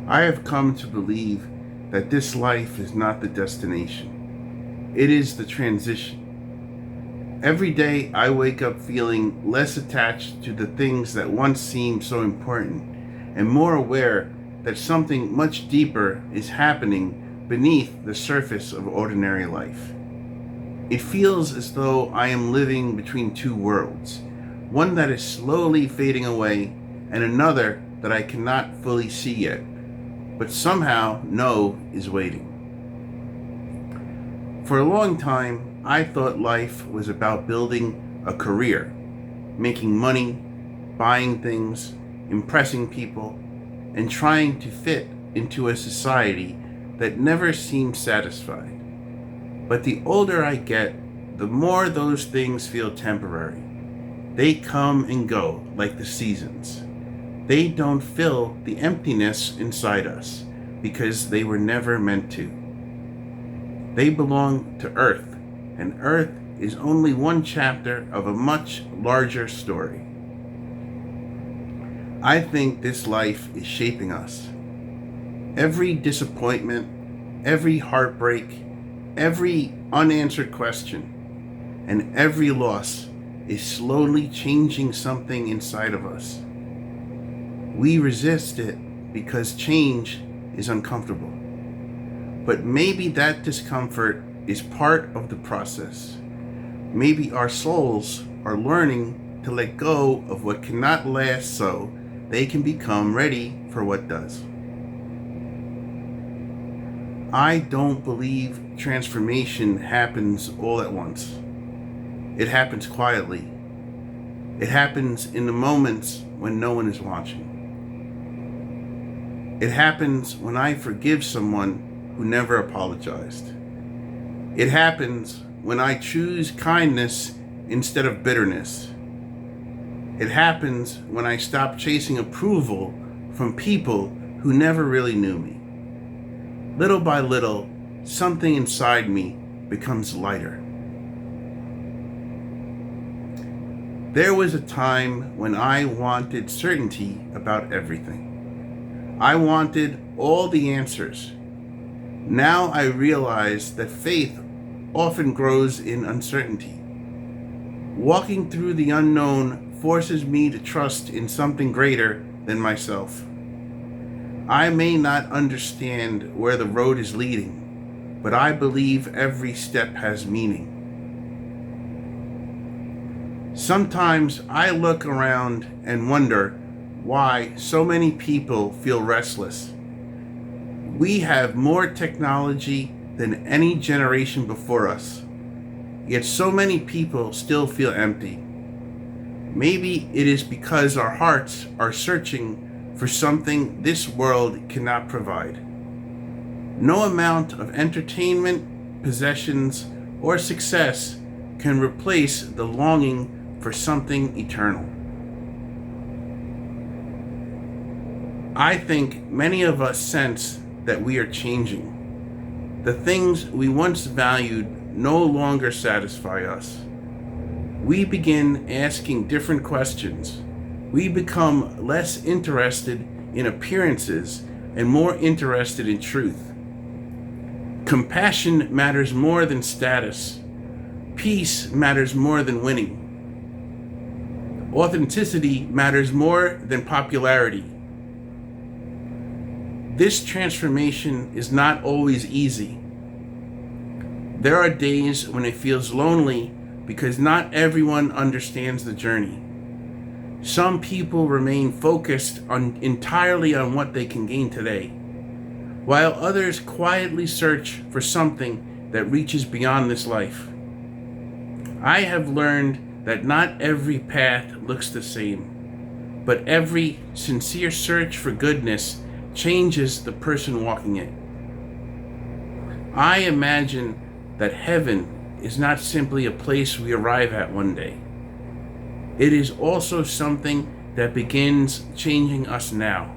I have come to believe that this life is not the destination. It is the transition. Every day I wake up feeling less attached to the things that once seemed so important and more aware that something much deeper is happening beneath the surface of ordinary life. It feels as though I am living between two worlds, one that is slowly fading away and another that I cannot fully see yet, but somehow know is waiting. For a long time, I thought life was about building a career, making money, buying things, impressing people, and trying to fit into a society that never seemed satisfied. But the older I get, the more those things feel temporary. They come and go like the seasons. They don't fill the emptiness inside us because they were never meant to. They belong to Earth, and Earth is only one chapter of a much larger story. I think this life is shaping us. Every disappointment, every heartbreak, every unanswered question, and every loss is slowly changing something inside of us. We resist it because change is uncomfortable. But maybe that discomfort is part of the process. Maybe our souls are learning to let go of what cannot last so they can become ready for what does. I don't believe transformation happens all at once. It happens quietly. It happens in the moments when no one is watching. It happens when I forgive someone who never apologized. It happens when I choose kindness instead of bitterness. It happens when I stop chasing approval from people who never really knew me. Little by little, something inside me becomes lighter. There was a time when I wanted certainty about everything. I wanted all the answers. Now I realize that faith often grows in uncertainty. Walking through the unknown forces me to trust in something greater than myself. I may not understand where the road is leading, but I believe every step has meaning. Sometimes I look around and wonder why so many people feel restless. We have more technology than any generation before us, yet so many people still feel empty. Maybe it is because our hearts are searching for something this world cannot provide. No amount of entertainment, possessions, or success can replace the longing for something eternal. I think many of us sense that we are changing. The things we once valued no longer satisfy us. We begin asking different questions. We become less interested in appearances and more interested in truth. Compassion matters more than status. Peace matters more than winning. Authenticity matters more than popularity. This transformation is not always easy. There are days when it feels lonely because not everyone understands the journey. Some people remain focused entirely on what they can gain today, while others quietly search for something that reaches beyond this life. I have learned that not every path looks the same, but every sincere search for goodness changes the person walking it. I imagine that heaven is not simply a place we arrive at one day. It is also something that begins changing us now.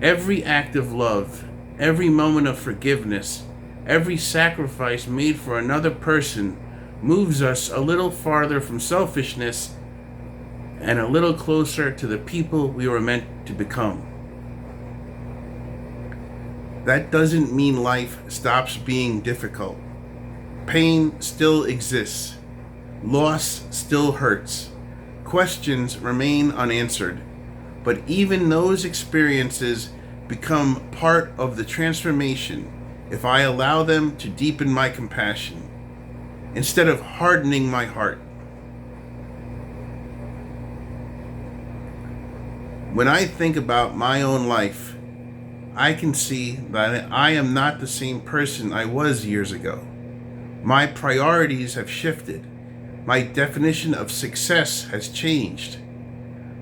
Every act of love, every moment of forgiveness, every sacrifice made for another person moves us a little farther from selfishness and a little closer to the people we were meant to become. That doesn't mean life stops being difficult. Pain still exists. Loss still hurts. Questions remain unanswered. But even those experiences become part of the transformation if I allow them to deepen my compassion instead of hardening my heart. When I think about my own life, I can see that I am not the same person I was years ago. My priorities have shifted. My definition of success has changed.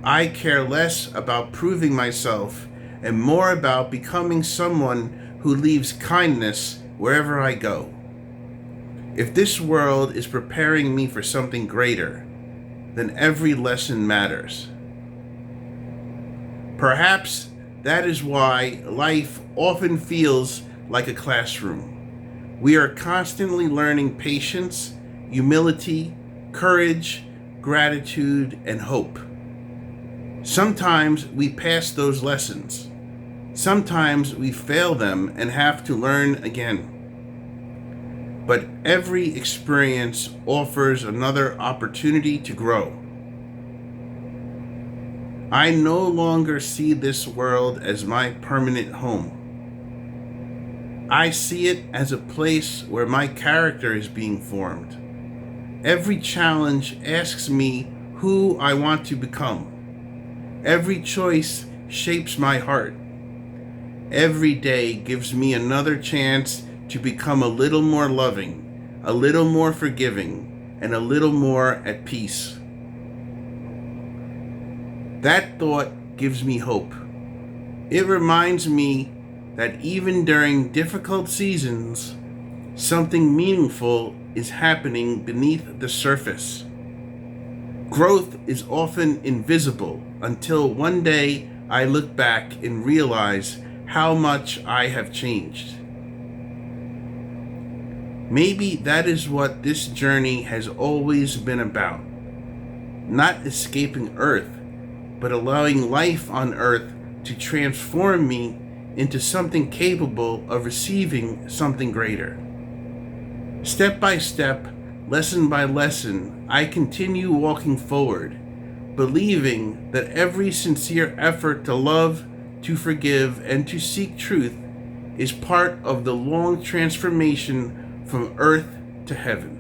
I care less about proving myself and more about becoming someone who leaves kindness wherever I go. If this world is preparing me for something greater, then every lesson matters. Perhaps that is why life often feels like a classroom. We are constantly learning patience, humility, courage, gratitude, and hope. Sometimes we pass those lessons. Sometimes we fail them and have to learn again. But every experience offers another opportunity to grow. I no longer see this world as my permanent home. I see it as a place where my character is being formed. Every challenge asks me who I want to become. Every choice shapes my heart. Every day gives me another chance to become a little more loving, a little more forgiving, and a little more at peace. That thought gives me hope. It reminds me that even during difficult seasons, something meaningful is happening beneath the surface. Growth is often invisible until one day I look back and realize how much I have changed. Maybe that is what this journey has always been about. Not escaping Earth, but allowing life on Earth to transform me into something capable of receiving something greater. Step by step, lesson by lesson, I continue walking forward, believing that every sincere effort to love, to forgive, and to seek truth is part of the long transformation from earth to heaven.